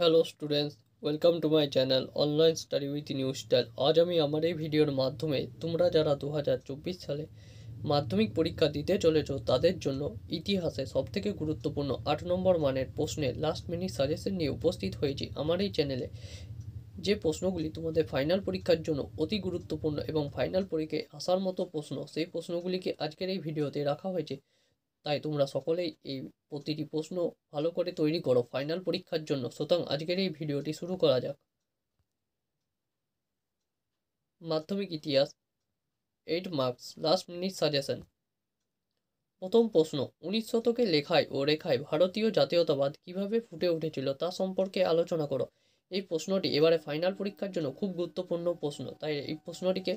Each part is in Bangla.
Hello students, welcome to my channel online study with new style. আজ আমি আমার এই ভিডিওর মাধ্যমে তোমরা যারা 2024 সালে মাধ্যমিক পরীক্ষা দিতে চলেছো তাদের জন্য ইতিহাসে সবথেকে গুরুত্বপূর্ণ 8 নম্বর মানের প্রশ্নের লাস্ট মিনিট সাজেশন নিয়ে উপস্থিত হয়েছি আমার এই চ্যানেলে। যে প্রশ্নগুলি তোমাদের ফাইনাল পরীক্ষার জন্য অতি গুরুত্বপূর্ণ এবং ফাইনাল পরীক্ষায় আসার মতো প্রশ্ন, সেই প্রশ্নগুলিকে আজকের এই ভিডিওতে রাখা হয়েছে। তাই তোমরা সকলেই এই প্রতিটি প্রশ্ন ভালো করে তৈরি করো ফাইনাল পরীক্ষার জন্য। সুতরাং আজকের এই ভিডিওটি শুরু করা যাক। মাধ্যমিক ইতিহাস 8 মার্কস লাস্ট মিনিট সাজেশন। প্রথম প্রশ্ন, 19 শতকে লেখায় ও রেখায় ভারতীয় জাতীয়তাবাদ কিভাবে ফুটে উঠেছিল তা সম্পর্কে আলোচনা করো। এই প্রশ্নটি এবারে ফাইনাল পরীক্ষার জন্য খুব গুরুত্বপূর্ণ প্রশ্ন, তাই এই প্রশ্নটিকে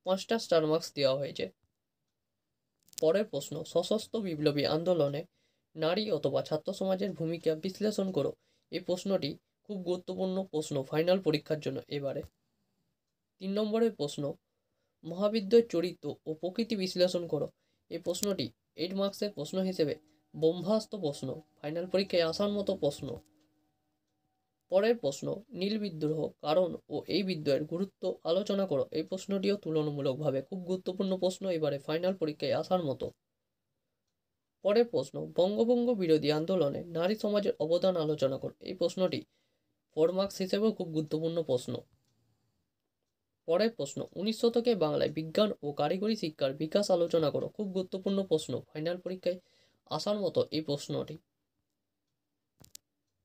5টা স্টার মার্কস দেওয়া হয়েছে। পরের প্রশ্ন, সশস্ত্র বিপ্লবী আন্দোলনে নারী অথবা ছাত্র সমাজের ভূমিকা বিশ্লেষণ করো। এই প্রশ্নটি খুব গুরুত্বপূর্ণ প্রশ্ন ফাইনাল পরীক্ষার জন্য এবারে। 3 নম্বরের প্রশ্ন, মহাবিদ্যার চরিত্র ও প্রকৃতি বিশ্লেষণ করো। এই প্রশ্নটি 8 মার্কসের প্রশ্ন হিসেবে ব্রহ্মাস্ত্র প্রশ্ন, ফাইনাল পরীক্ষায় আসার মতো প্রশ্ন। পরের প্রশ্ন, নীল বিদ্রোহ কারণ ও এই বিদ্রোহের গুরুত্ব আলোচনা করো। এই প্রশ্নটিও তুলনামূলকভাবে খুব গুরুত্বপূর্ণ প্রশ্ন, এবারে ফাইনাল পরীক্ষায় আসার মতো। পরের প্রশ্ন, বঙ্গভঙ্গ বিরোধী আন্দোলনে নারী সমাজের অবদান আলোচনা করো। এই প্রশ্নটি 4 মার্কস হিসেবেও খুব গুরুত্বপূর্ণ প্রশ্ন। পরের প্রশ্ন, 19 শতকে বাংলায় বিজ্ঞান ও কারিগরি শিক্ষার বিকাশ আলোচনা করো। খুব গুরুত্বপূর্ণ প্রশ্ন, ফাইনাল পরীক্ষায় আসার মতো এই প্রশ্নটি।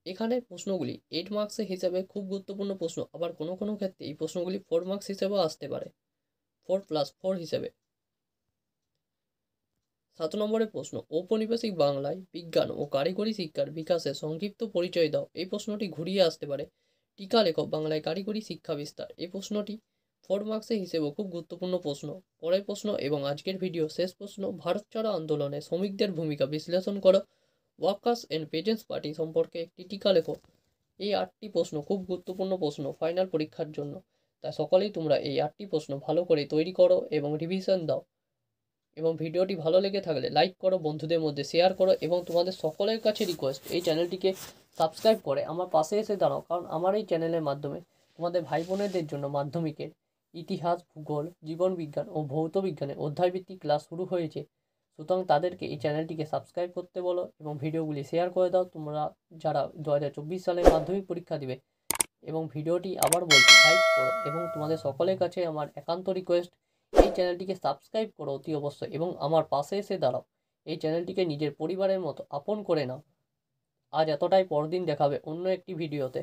এখানে প্রশ্নগুলি 8 মার্কসের হিসাবে খুব গুরুত্বপূর্ণ প্রশ্ন, আবার কোনো কোনো ক্ষেত্রে এই প্রশ্নগুলি 4 মার্কস হিসেবেও আসতে পারে, 4+4 হিসেবে। 7 নম্বরের প্রশ্ন, ঔপনিবেশিক বাংলায় বিজ্ঞান ও কারিগরি শিক্ষার বিকাশের সংক্ষিপ্ত পরিচয় দাও। এই প্রশ্নটি ঘুরিয়ে আসতে পারে, টিকা লেখো বাংলায় কারিগরি শিক্ষা বিস্তার। এই প্রশ্নটি 4 মার্কসের হিসেবেও খুব গুরুত্বপূর্ণ প্রশ্ন। পরের প্রশ্ন এবং আজকের ভিডিও শেষ প্রশ্ন, ভারত ছাড়ো আন্দোলনে শ্রমিকদের ভূমিকা বিশ্লেষণ করো। ওয়ার্কার্স এন্ড পেজেন্টস পার্টি সম্পর্কে একটি টিকা লেখো। এই 8টি প্রশ্ন খুব গুরুত্বপূর্ণ প্রশ্ন ফাইনাল পরীক্ষার জন্য, তাই সকলেই তোমরা এই 8টি প্রশ্ন ভালো করে তৈরি করো এবং রিভিশন দাও। এবং ভিডিওটি ভালো লেগে থাকলে লাইক করো, বন্ধুদের মধ্যে শেয়ার করো এবং তোমাদের সকলের কাছে রিকোয়েস্ট, এই চ্যানেলটিকে সাবস্ক্রাইব করে আমার পাশে এসে দাঁড়াও, কারণ আমার এই চ্যানেলের মাধ্যমে তোমাদের ভাই বোনেদের জন্য মাধ্যমিকের ইতিহাস, ভূগোল, জীবন বিজ্ঞান ও ভৌত বিজ্ঞানের অধ্যায়ভিত্তিক ক্লাস শুরু হয়েছে। সুতরাং তাদেরকে এই চ্যানেলটিকে সাবস্ক্রাইব করতে বলো এবং ভিডিওগুলি শেয়ার করে দাও তোমরা যারা 2024 সালে মাধ্যমিক পরীক্ষা দিবে। এবং ভিডিওটি আবার বলছি, লাইক করো এবং তোমাদের সকলের কাছে আমার একান্ত রিকোয়েস্ট, এই চ্যানেলটিকে সাবস্ক্রাইব করো অতি অবশ্যই এবং আমার পাশে এসে দাঁড়াও। এই চ্যানেলটিকে নিজের পরিবারের মতো আপন করে নাও। আজ এতটাই, পরদিন দেখাবে অন্য একটি ভিডিওতে।